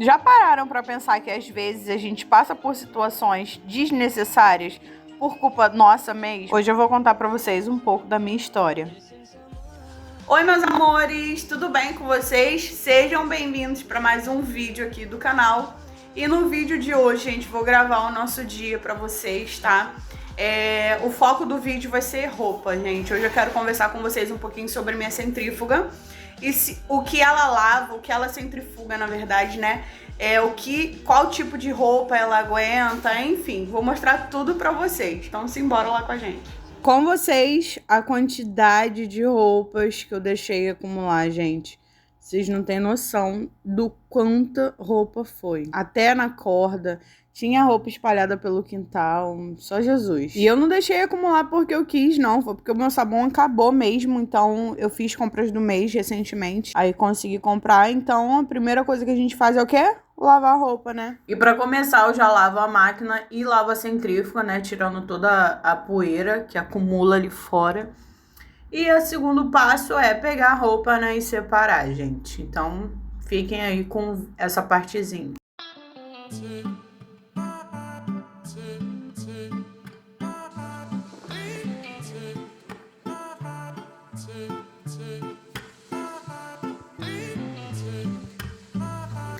Já pararam para pensar que às vezes a gente passa por situações desnecessárias por culpa nossa mesmo? Hoje eu vou contar para vocês um pouco da minha história. Oi, meus amores, tudo bem com vocês? Sejam bem-vindos para mais um vídeo aqui do canal. E no vídeo de hoje, gente, vou gravar o nosso dia para vocês, tá? O foco do vídeo vai ser roupa, gente. Hoje eu quero conversar com vocês um pouquinho sobre minha centrífuga. E o que ela lava, o que ela centrifuga, na verdade, né? Qual tipo de roupa ela aguenta, enfim. Vou mostrar tudo pra vocês. Então, simbora lá com a gente. Com vocês, a quantidade de roupas que eu deixei acumular, gente. Vocês não têm noção do quanta roupa foi. Até na corda, tinha roupa espalhada pelo quintal, só Jesus. E eu não deixei acumular porque eu quis, não. Foi porque o meu sabão acabou mesmo, então eu fiz compras do mês recentemente. Aí consegui comprar, então a primeira coisa que a gente faz é o quê? Lavar a roupa, né? E pra começar, eu já lavo a máquina e lavo a centrífuga, né? Tirando toda a poeira que acumula ali fora. E o segundo passo é pegar a roupa, né, e separar, gente. Então, fiquem aí com essa partezinha.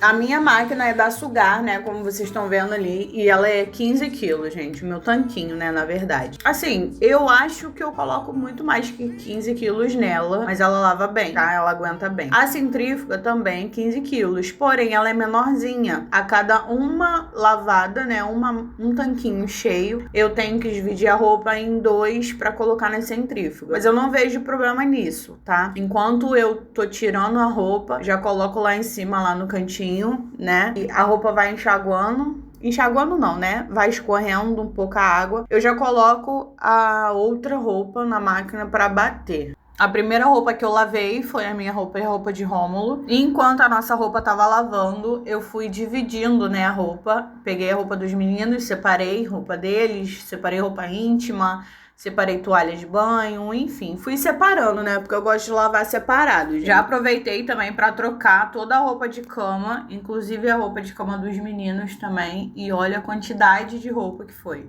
A minha máquina é da Sugar, né, como vocês estão vendo ali, e ela é 15 quilos, gente, o meu tanquinho, né, na verdade. Assim, eu acho que eu coloco muito mais que 15 quilos nela, mas ela lava bem, tá? Ela aguenta bem. A centrífuga também, 15 quilos, porém ela é menorzinha. A cada uma lavada, né, um tanquinho cheio, eu tenho que dividir a roupa em dois pra colocar na centrífuga. Mas eu não vejo problema nisso, tá? Enquanto eu tô tirando a roupa, já coloco lá em cima, lá no cantinho, né? E a roupa vai enxaguando. Enxaguando não, né? Vai escorrendo um pouco a água. Eu já coloco a outra roupa na máquina para bater. A primeira roupa que eu lavei foi a minha roupa e a roupa de Rômulo. E enquanto a nossa roupa tava lavando, eu fui dividindo, né, a roupa. Peguei a roupa dos meninos, separei roupa deles, separei roupa íntima, separei toalha de banho, enfim, fui separando, né? Porque eu gosto de lavar separado. Já aproveitei também pra trocar toda a roupa de cama, inclusive a roupa de cama dos meninos também. E olha a quantidade de roupa que foi.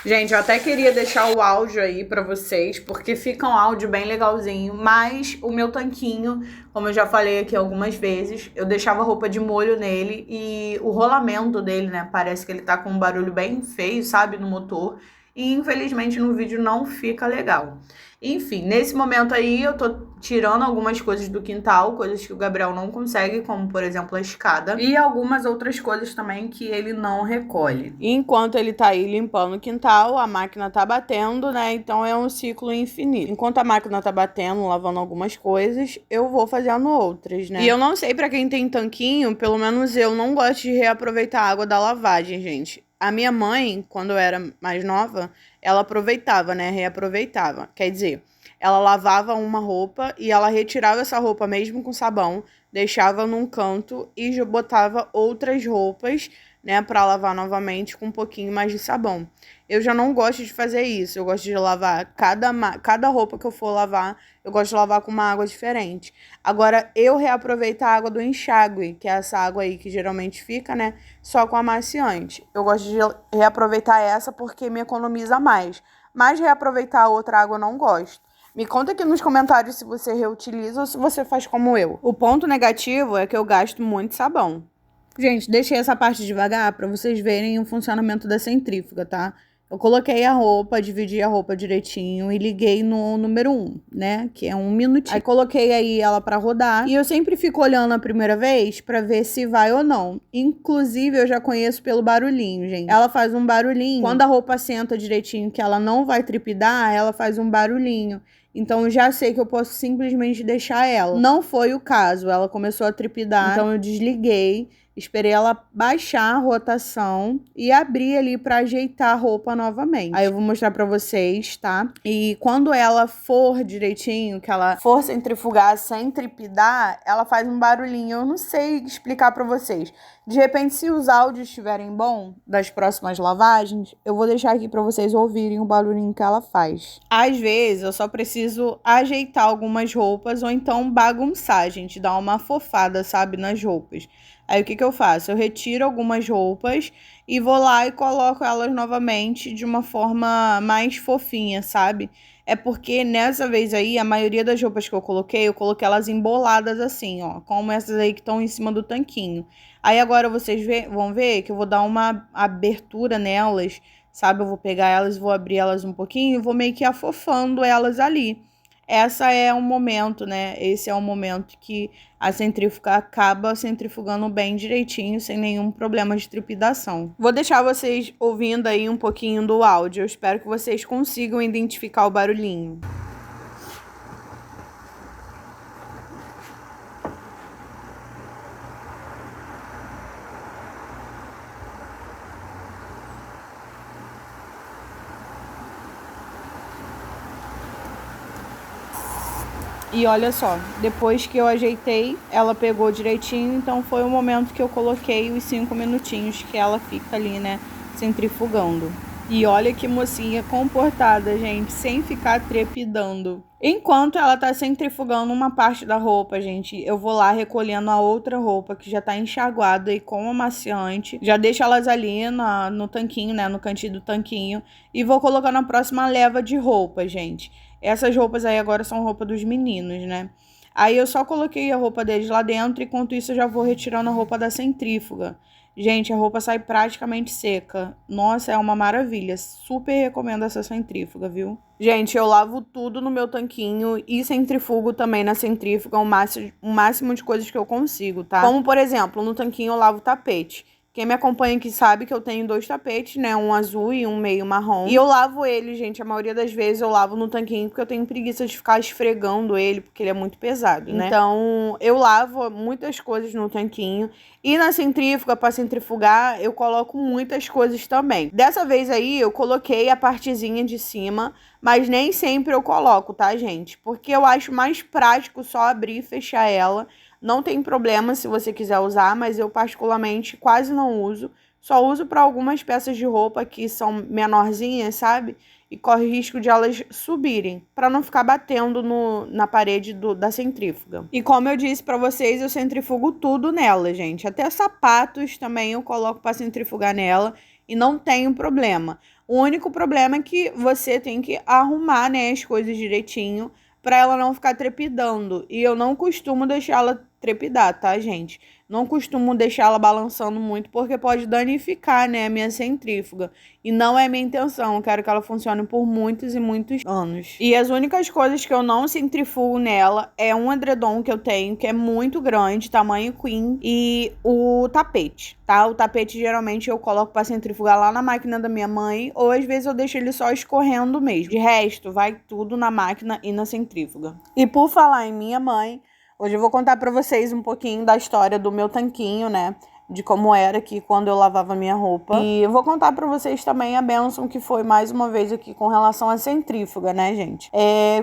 Gente, eu até queria deixar o áudio aí pra vocês, porque fica um áudio bem legalzinho, mas o meu tanquinho, como eu já falei aqui algumas vezes, eu deixava roupa de molho nele e o rolamento dele, né, parece que ele tá com um barulho bem feio, sabe, no motor, e infelizmente no vídeo não fica legal. Enfim, nesse momento aí eu tô tirando algumas coisas do quintal, coisas que o Gabriel não consegue, como por exemplo a escada, e algumas outras coisas também que ele não recolhe. E enquanto ele tá aí limpando o quintal, a máquina tá batendo, né? Então é um ciclo infinito. Enquanto a máquina tá batendo, lavando algumas coisas, eu vou fazendo outras, né? E eu não sei pra quem tem tanquinho, pelo menos eu não gosto de reaproveitar a água da lavagem, gente. A minha mãe, quando eu era mais nova, ela aproveitava, né? Reaproveitava. Quer dizer, ela lavava uma roupa e ela retirava essa roupa mesmo com sabão, deixava num canto e botava outras roupas, né, para lavar novamente com um pouquinho mais de sabão. Eu já não gosto de fazer isso. Eu gosto de lavar cada roupa que eu for lavar, eu gosto de lavar com uma água diferente. Agora, eu reaproveito a água do enxágue, que é essa água aí que geralmente fica, né, só com amaciante. Eu gosto de reaproveitar essa porque me economiza mais. Mas reaproveitar a outra água eu não gosto. Me conta aqui nos comentários se você reutiliza ou se você faz como eu. O ponto negativo é que eu gasto muito sabão. Gente, deixei essa parte devagar para vocês verem o funcionamento da centrífuga, tá? Eu coloquei a roupa, dividi a roupa direitinho e liguei no número 1, né? Que é 1 minutinho. Aí coloquei aí ela pra rodar. E eu sempre fico olhando a primeira vez pra ver se vai ou não. Inclusive, eu já conheço pelo barulhinho, gente. Ela faz um barulhinho. Quando a roupa senta direitinho, que ela não vai trepidar, ela faz um barulhinho. Então, eu já sei que eu posso simplesmente deixar ela. Não foi o caso. Ela começou a trepidar. Então, eu desliguei. Esperei ela baixar a rotação e abrir ali para ajeitar a roupa novamente. Aí eu vou mostrar para vocês, tá? E quando ela for direitinho, que ela for centrifugar sem trepidar, ela faz um barulhinho. Eu não sei explicar para vocês. De repente, se os áudios estiverem bom das próximas lavagens, eu vou deixar aqui para vocês ouvirem o barulhinho que ela faz. Às vezes, eu só preciso ajeitar algumas roupas ou então bagunçar, gente, dar uma fofada, sabe, nas roupas. Aí o que eu faço? Eu retiro algumas roupas e vou lá e coloco elas novamente de uma forma mais fofinha, sabe? É porque nessa vez aí, a maioria das roupas que eu coloquei elas emboladas assim, ó. Como essas aí que estão em cima do tanquinho. Aí agora vocês vão ver que eu vou dar uma abertura nelas, sabe? Eu vou pegar elas, vou abrir elas um pouquinho e vou meio que afofando elas ali. Essa é um momento, né? Esse é um momento que a centrífuga acaba centrifugando bem direitinho, sem nenhum problema de trepidação. Vou deixar vocês ouvindo aí um pouquinho do áudio. Eu espero que vocês consigam identificar o barulhinho. E olha só, depois que eu ajeitei, ela pegou direitinho, então foi o momento que eu coloquei os 5 minutinhos que ela fica ali, né, centrifugando. E olha que mocinha comportada, gente, sem ficar trepidando. Enquanto ela tá centrifugando uma parte da roupa, gente, eu vou lá recolhendo a outra roupa que já tá enxaguada e com amaciante. Já deixo elas ali no tanquinho, né, no cantinho do tanquinho. E vou colocando a próxima leva de roupa, gente. Essas roupas aí agora são roupa dos meninos, né? Aí eu só coloquei a roupa deles lá dentro, enquanto isso eu já vou retirando a roupa da centrífuga. Gente, a roupa sai praticamente seca. Nossa, é uma maravilha. Super recomendo essa centrífuga, viu? Gente, eu lavo tudo no meu tanquinho e centrifugo também na centrífuga o máximo de coisas que eu consigo, tá? Como, por exemplo, no tanquinho eu lavo o tapete. Quem me acompanha aqui sabe que eu tenho 2 tapetes, né? Um azul e um meio marrom. E eu lavo ele, gente. A maioria das vezes eu lavo no tanquinho porque eu tenho preguiça de ficar esfregando ele, porque ele é muito pesado, né? Então, eu lavo muitas coisas no tanquinho. E na centrífuga, para centrifugar, eu coloco muitas coisas também. Dessa vez aí, eu coloquei a partezinha de cima, mas nem sempre eu coloco, tá, gente? Porque eu acho mais prático só abrir e fechar ela. Não tem problema se você quiser usar, mas eu particularmente quase não uso. Só uso para algumas peças de roupa que são menorzinhas, sabe? E corre risco de elas subirem, para não ficar batendo na parede da centrífuga. E como eu disse para vocês, eu centrifugo tudo nela, gente. Até sapatos também eu coloco para centrifugar nela e não tenho problema. O único problema é que você tem que arrumar, né, as coisas direitinho, para ela não ficar trepidando. E eu não costumo deixar ela trepidar, tá, gente? Não costumo deixar ela balançando muito, porque pode danificar, né, a minha centrífuga. E não é minha intenção. Eu quero que ela funcione por muitos e muitos anos. E as únicas coisas que eu não centrifugo nela é um edredom que eu tenho, que é muito grande, tamanho queen, e o tapete, tá? O tapete, geralmente, eu coloco pra centrifugar lá na máquina da minha mãe, ou às vezes eu deixo ele só escorrendo mesmo. De resto, vai tudo na máquina e na centrífuga. E por falar em minha mãe, hoje eu vou contar pra vocês um pouquinho da história do meu tanquinho, né? De como era aqui quando eu lavava minha roupa. E eu vou contar pra vocês também a bênção que foi mais uma vez aqui com relação à centrífuga, né, gente?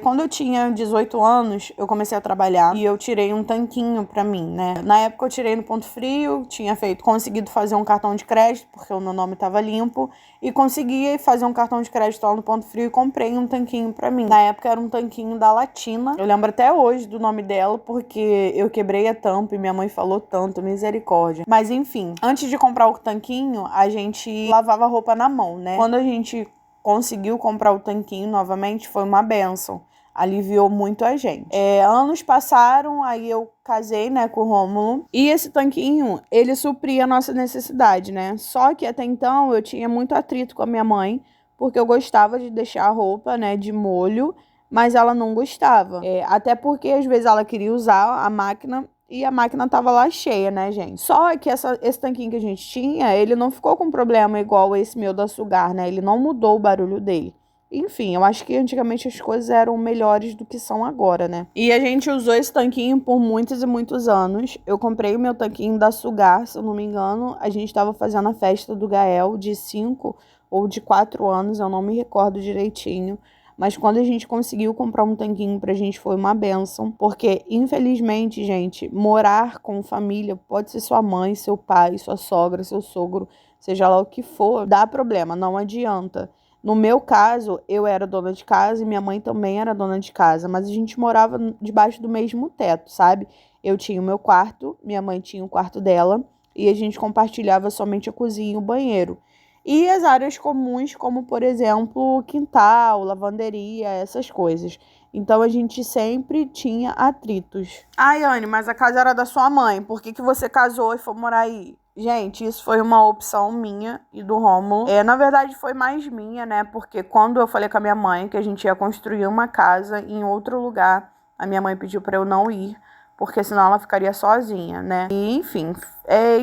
Quando eu tinha 18 anos, eu comecei a trabalhar e eu tirei um tanquinho pra mim, né? Na época eu tirei no Ponto Frio, tinha conseguido fazer um cartão de crédito, porque o meu nome tava limpo, e consegui fazer um cartão de crédito lá no Ponto Frio e comprei um tanquinho pra mim. Na época era um tanquinho da Latina. Eu lembro até hoje do nome dela, porque eu quebrei a tampa e minha mãe falou tanto, misericórdia. Mas enfim, antes de comprar o tanquinho, a gente lavava a roupa na mão, né? Quando a gente conseguiu comprar o tanquinho novamente, foi uma bênção. Aliviou muito a gente. Anos passaram, aí eu casei, né, com o Rômulo. E esse tanquinho, ele supria a nossa necessidade, né? Só que até então eu tinha muito atrito com a minha mãe, porque eu gostava de deixar a roupa, né, de molho, mas ela não gostava. Até porque às vezes ela queria usar a máquina e a máquina tava lá cheia, né, gente? Só que esse tanquinho que a gente tinha, ele não ficou com problema igual esse meu da Sugar, né? Ele não mudou o barulho dele. Enfim, eu acho que antigamente as coisas eram melhores do que são agora, né? E a gente usou esse tanquinho por muitos e muitos anos. Eu comprei o meu tanquinho da Sugar, se eu não me engano. A gente estava fazendo a festa do Gael de 5 ou de 4 anos, eu não me recordo direitinho. Mas quando a gente conseguiu comprar um tanquinho pra gente foi uma bênção. Porque, infelizmente, gente, morar com família, pode ser sua mãe, seu pai, sua sogra, seu sogro, seja lá o que for, dá problema, não adianta. No meu caso, eu era dona de casa e minha mãe também era dona de casa, mas a gente morava debaixo do mesmo teto, sabe? Eu tinha o meu quarto, minha mãe tinha o quarto dela e a gente compartilhava somente a cozinha e o banheiro. E as áreas comuns, como por exemplo, quintal, lavanderia, essas coisas. Então a gente sempre tinha atritos. Ai, Anne, mas a casa era da sua mãe, por que você casou e foi morar aí? Gente, isso foi uma opção minha e do Rômulo. Na verdade, foi mais minha, né? Porque quando eu falei com a minha mãe que a gente ia construir uma casa em outro lugar, a minha mãe pediu pra eu não ir, porque senão ela ficaria sozinha, né? E, enfim,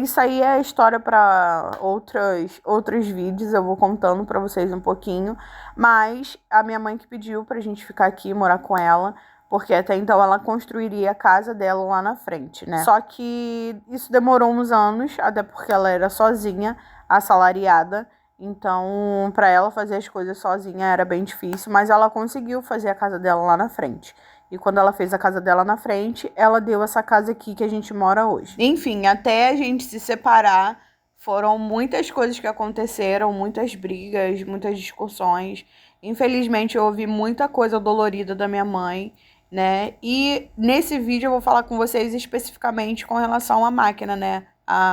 isso aí é história para outros vídeos, eu vou contando pra vocês um pouquinho. Mas a minha mãe que pediu pra gente ficar aqui, morar com ela, porque até então ela construiria a casa dela lá na frente, né? Só que isso demorou uns anos, até porque ela era sozinha, assalariada. Então, para ela fazer as coisas sozinha era bem difícil, mas ela conseguiu fazer a casa dela lá na frente. E quando ela fez a casa dela na frente, ela deu essa casa aqui que a gente mora hoje. Enfim, até a gente se separar, foram muitas coisas que aconteceram, muitas brigas, muitas discussões. Infelizmente, eu ouvi muita coisa dolorida da minha mãe, né? E nesse vídeo eu vou falar com vocês especificamente com relação à máquina, né?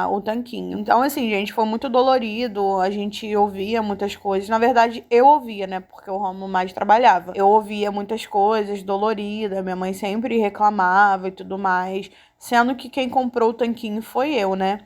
O tanquinho. Então, assim, gente, foi muito dolorido, a gente ouvia muitas coisas. Na verdade, eu ouvia, né? Porque o Romulo mais trabalhava. Eu ouvia muitas coisas doloridas, minha mãe sempre reclamava e tudo mais. Sendo que quem comprou o tanquinho foi eu, né?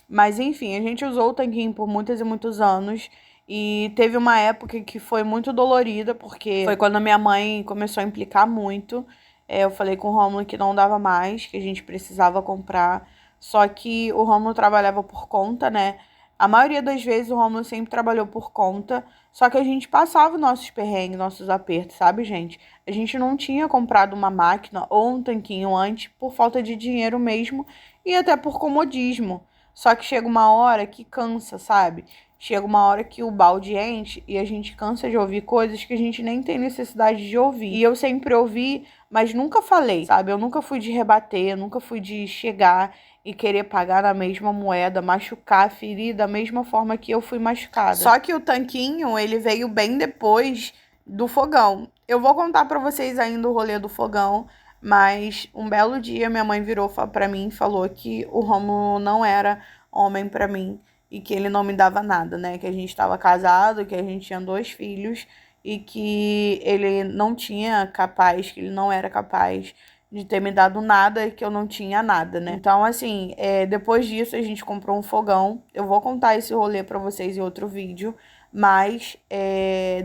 Mas, enfim, a gente usou o tanquinho por muitos e muitos anos. E teve uma época que foi muito dolorida, porque foi quando a minha mãe começou a implicar muito. Eu falei com o Rômulo que não dava mais, que a gente precisava comprar. Só que o Rômulo trabalhava por conta, né? A maioria das vezes o Rômulo sempre trabalhou por conta. Só que a gente passava nossos perrengues, nossos apertos, sabe, gente? A gente não tinha comprado uma máquina ou um tanquinho antes por falta de dinheiro mesmo e até por comodismo. Só que chega uma hora que cansa, sabe? Chega uma hora que o balde enche e a gente cansa de ouvir coisas que a gente nem tem necessidade de ouvir. E eu sempre ouvi, mas nunca falei, sabe? Eu nunca fui de rebater, nunca fui de chegar e querer pagar na mesma moeda, machucar, ferir da mesma forma que eu fui machucada. Só que o tanquinho, ele veio bem depois do fogão. Eu vou contar pra vocês ainda o rolê do fogão, mas um belo dia minha mãe virou pra mim e falou que o Rômulo não era homem pra mim e que ele não me dava nada, né? Que a gente estava casado, que a gente tinha 2 filhos e que ele não tinha capaz, que ele não era capaz de ter me dado nada e que eu não tinha nada, né? Então, assim, depois disso a gente comprou um fogão. Eu vou contar esse rolê pra vocês em outro vídeo, mas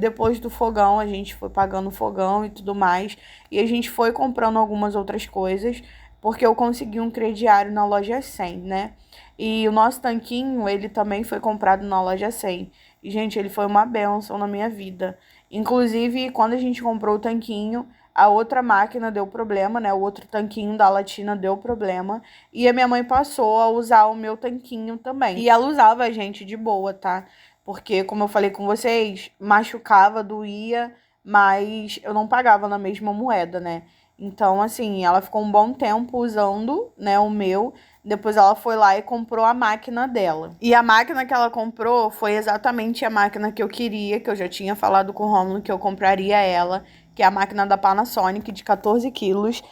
depois do fogão a gente foi pagando o fogão e tudo mais, e a gente foi comprando algumas outras coisas, porque eu consegui um crediário na loja 100, né? E o nosso tanquinho, ele também foi comprado na loja 100. E, gente, ele foi uma bênção na minha vida. Inclusive, quando a gente comprou o tanquinho, a outra máquina deu problema, né? O outro tanquinho da Latina deu problema. E a minha mãe passou a usar o meu tanquinho também. E ela usava a gente de boa, tá? Porque, como eu falei com vocês, machucava, doía, mas eu não pagava na mesma moeda, né? Então, assim, ela ficou um bom tempo usando, né, o meu. Depois ela foi lá e comprou a máquina dela. E a máquina que ela comprou foi exatamente a máquina que eu queria, que eu já tinha falado com o Rômulo que eu compraria ela, que é a máquina da Panasonic de 14 quilos.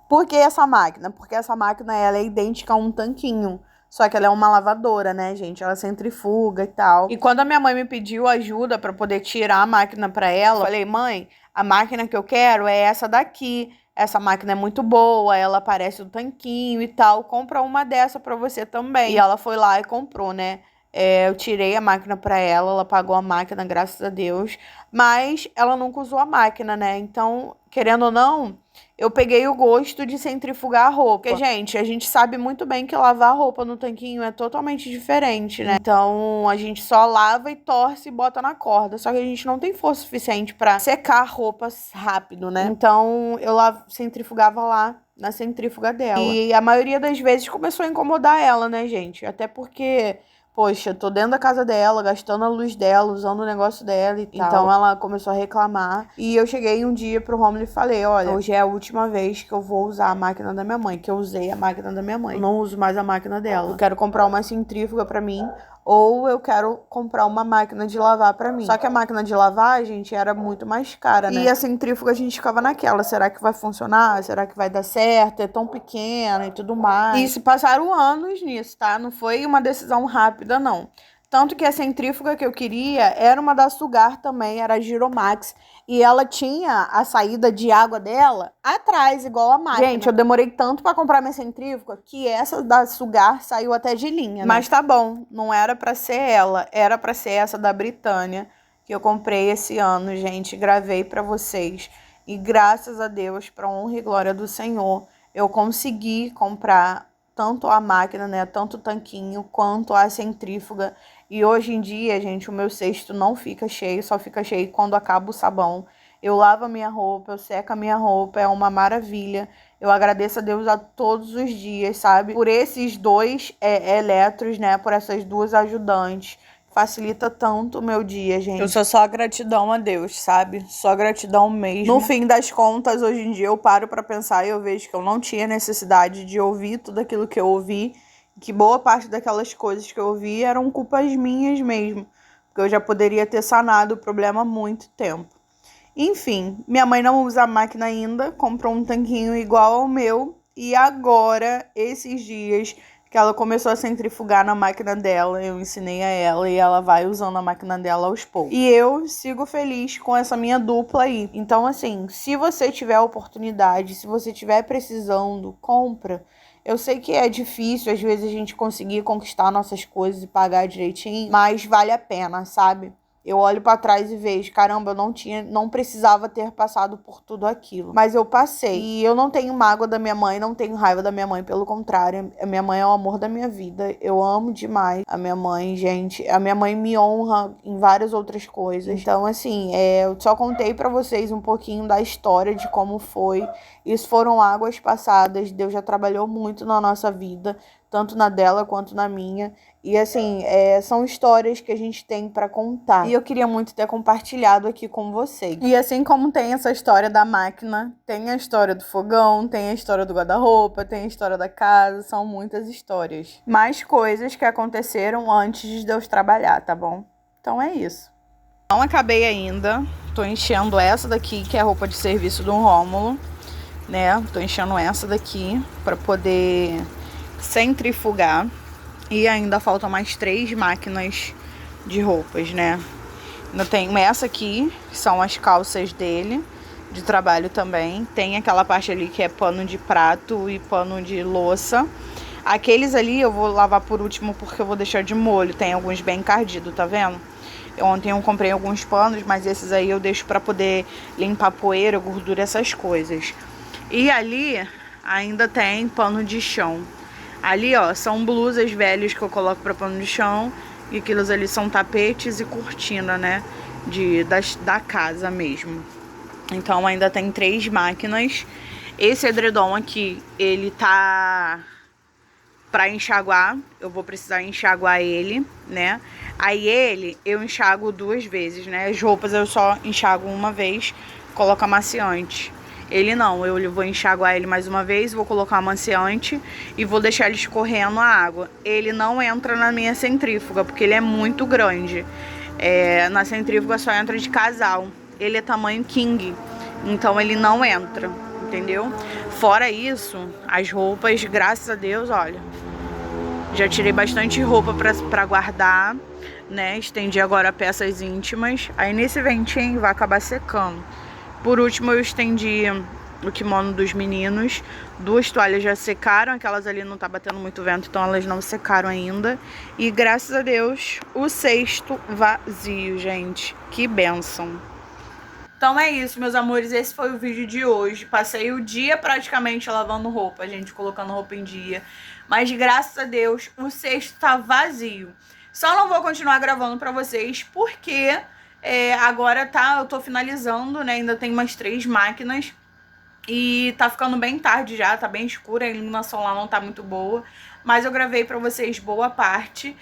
Por que essa máquina? Porque essa máquina ela é idêntica a um tanquinho. Só que ela é uma lavadora, né, gente? Ela centrifuga e tal. E quando a minha mãe me pediu ajuda pra poder tirar a máquina pra ela, eu falei, mãe, a máquina que eu quero é essa daqui. Essa máquina é muito boa, ela parece um tanquinho e tal. Compra uma dessa pra você também. E ela foi lá e comprou, né? Eu tirei a máquina pra ela pagou a máquina, graças a Deus. Mas ela nunca usou a máquina, né? Então, querendo ou não, eu peguei o gosto de centrifugar a roupa. Porque, gente, a gente sabe muito bem que lavar a roupa no tanquinho é totalmente diferente, né? Então, a gente só lava e torce e bota na corda. Só que a gente não tem força suficiente pra secar roupas rápido, né? Então, eu centrifugava lá na centrífuga dela. E a maioria das vezes começou a incomodar ela, né, gente? Até porque... Poxa, tô dentro da casa dela, gastando a luz dela, usando o negócio dela e tal. Então ela começou a reclamar. E eu cheguei um dia pro Romulo e falei, olha, hoje é a última vez que eu vou usar a máquina da minha mãe, que eu usei a máquina da minha mãe. Eu não uso mais a máquina dela. Eu quero comprar uma centrífuga pra mim, ou eu quero comprar uma máquina de lavar pra mim. Só que a máquina de lavar, gente, era muito mais cara, né? E a centrífuga a gente ficava naquela, será que vai funcionar? Será que vai dar certo? É tão pequena e tudo mais. E se passaram anos nisso, tá? Não foi uma decisão rápida, não. Tanto que a centrífuga que eu queria era uma da Sugar também, era a Giromax. E ela tinha a saída de água dela atrás, igual a máquina. Gente, eu demorei tanto pra comprar minha centrífuga que essa da Sugar saiu até de linha, né? Mas tá bom, não era pra ser ela, era pra ser essa da Britânia, que eu comprei esse ano, gente. Gravei pra vocês. E graças a Deus, pra honra e glória do Senhor, eu consegui comprar tanto a máquina, né, tanto o tanquinho, quanto a centrífuga. E hoje em dia, gente, o meu cesto não fica cheio, só fica cheio quando acaba o sabão. Eu lavo a minha roupa, eu seco a minha roupa, é uma maravilha. Eu agradeço a Deus a todos os dias, sabe? Por esses dois eletros, né, por essas duas ajudantes. Facilita tanto o meu dia, gente. Eu só gratidão a Deus, sabe? Só gratidão mesmo. No fim das contas, hoje em dia eu paro pra pensar e eu vejo que eu não tinha necessidade de ouvir tudo aquilo que eu ouvi. Que boa parte daquelas coisas que eu ouvi eram culpas minhas mesmo. Porque eu já poderia ter sanado o problema há muito tempo. Enfim, minha mãe não usa a máquina ainda. Comprou um tanquinho igual ao meu. E agora, esses dias... que ela começou a centrifugar na máquina dela, eu ensinei a ela e ela vai usando a máquina dela aos poucos. E eu sigo feliz com essa minha dupla aí. Então, assim, se você tiver a oportunidade, se você estiver precisando, compra. Eu sei que é difícil, às vezes, a gente conseguir conquistar nossas coisas e pagar direitinho, mas vale a pena, sabe? Eu olho pra trás e vejo, caramba, eu não precisava ter passado por tudo aquilo. Mas eu passei. E eu não tenho mágoa da minha mãe, não tenho raiva da minha mãe, pelo contrário. A minha mãe é o amor da minha vida. Eu amo demais a minha mãe, gente. A minha mãe me honra em várias outras coisas. Então, assim, eu só contei pra vocês um pouquinho da história de como foi. Isso foram águas passadas. Deus já trabalhou muito na nossa vida, tanto na dela quanto na minha. E assim, são histórias que a gente tem pra contar. E eu queria muito ter compartilhado aqui com vocês. E assim como tem essa história da máquina, tem a história do fogão, tem a história do guarda-roupa, tem a história da casa, são muitas histórias. Mais coisas que aconteceram antes de Deus trabalhar, tá bom? Então é isso. Não acabei ainda. Tô enchendo essa daqui, que é a roupa de serviço do Rômulo, né? Tô enchendo essa daqui pra poder centrifugar. E ainda faltam mais 3 máquinas de roupas, né? Eu tenho essa aqui, que são as calças dele, de trabalho também. Tem aquela parte ali que é pano de prato e pano de louça. Aqueles ali eu vou lavar por último porque eu vou deixar de molho. Tem alguns bem encardidos, tá vendo? Ontem eu comprei alguns panos, mas esses aí eu deixo pra poder limpar poeira, gordura, essas coisas. E ali ainda tem pano de chão. Ali, ó, são blusas velhas que eu coloco pra pano de chão. E aqueles ali são tapetes e cortina, né? Da casa mesmo. Então ainda tem 3 máquinas. Esse edredom aqui, ele tá pra enxaguar. Eu vou precisar enxaguar ele, né? Aí eu enxago 2 vezes, né? As roupas eu só enxago uma vez, coloco amaciante. Ele não, eu vou enxaguar ele mais uma vez, vou colocar amaciante e vou deixar ele escorrendo a água. Ele não entra na minha centrífuga, porque ele é muito grande. Na centrífuga só entra de casal. Ele é tamanho king, então ele não entra, entendeu? Fora isso, as roupas, graças a Deus, olha, já tirei bastante roupa pra guardar, né? Estendi agora peças íntimas. Aí nesse ventinho vai acabar secando. Por último, eu estendi o kimono dos meninos. 2 toalhas já secaram, aquelas ali não tá batendo muito vento, então elas não secaram ainda. E graças a Deus, o cesto vazio, gente. Que bênção. Então é isso, meus amores, esse foi o vídeo de hoje. Passei o dia praticamente lavando roupa, gente, colocando roupa em dia. Mas graças a Deus, o cesto tá vazio. Só não vou continuar gravando pra vocês, porque agora eu tô finalizando, né? Ainda tem umas 3 máquinas. E tá ficando bem tarde já, tá bem escura, a iluminação lá não tá muito boa. Mas eu gravei pra vocês boa parte.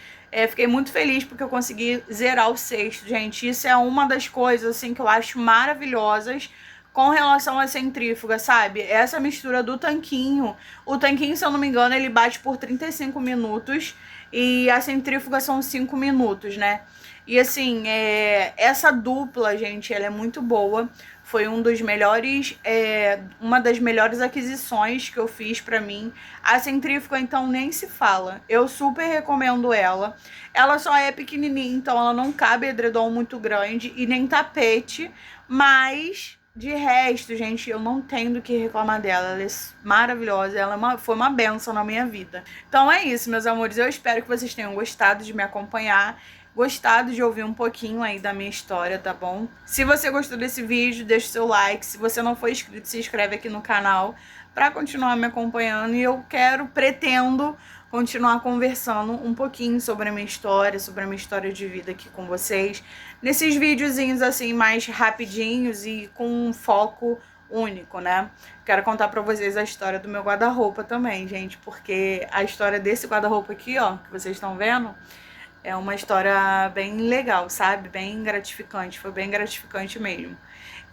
Fiquei muito feliz porque eu consegui zerar o cesto, gente. Isso é uma das coisas, assim, que eu acho maravilhosas com relação à centrífuga, sabe? Essa mistura do tanquinho. O tanquinho, se eu não me engano, ele bate por 35 minutos. E a centrífuga são 5 minutos, né? E assim, essa dupla, gente, ela é muito boa. Foi uma das melhores aquisições que eu fiz pra mim. A centrífuga, então, nem se fala. Eu super recomendo ela. Ela só é pequenininha, então ela não cabe edredom muito grande e nem tapete. Mas, de resto, gente, eu não tenho do que reclamar dela. Ela é maravilhosa. Ela foi uma bênção na minha vida. Então é isso, meus amores. Eu espero que vocês tenham gostado de me acompanhar. Gostado de ouvir um pouquinho aí da minha história, tá bom? Se você gostou desse vídeo, deixa o seu like. Se você não for inscrito, se inscreve aqui no canal pra continuar me acompanhando. E eu pretendo continuar conversando um pouquinho sobre a minha história de vida aqui com vocês. Nesses videozinhos assim, mais rapidinhos e com um foco único, né? Quero contar pra vocês a história do meu guarda-roupa também, gente. Porque a história desse guarda-roupa aqui, ó, que vocês estão vendo, é uma história bem legal, sabe? Bem gratificante, foi bem gratificante mesmo.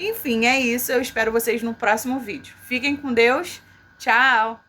Enfim, é isso. Eu espero vocês no próximo vídeo. Fiquem com Deus. Tchau!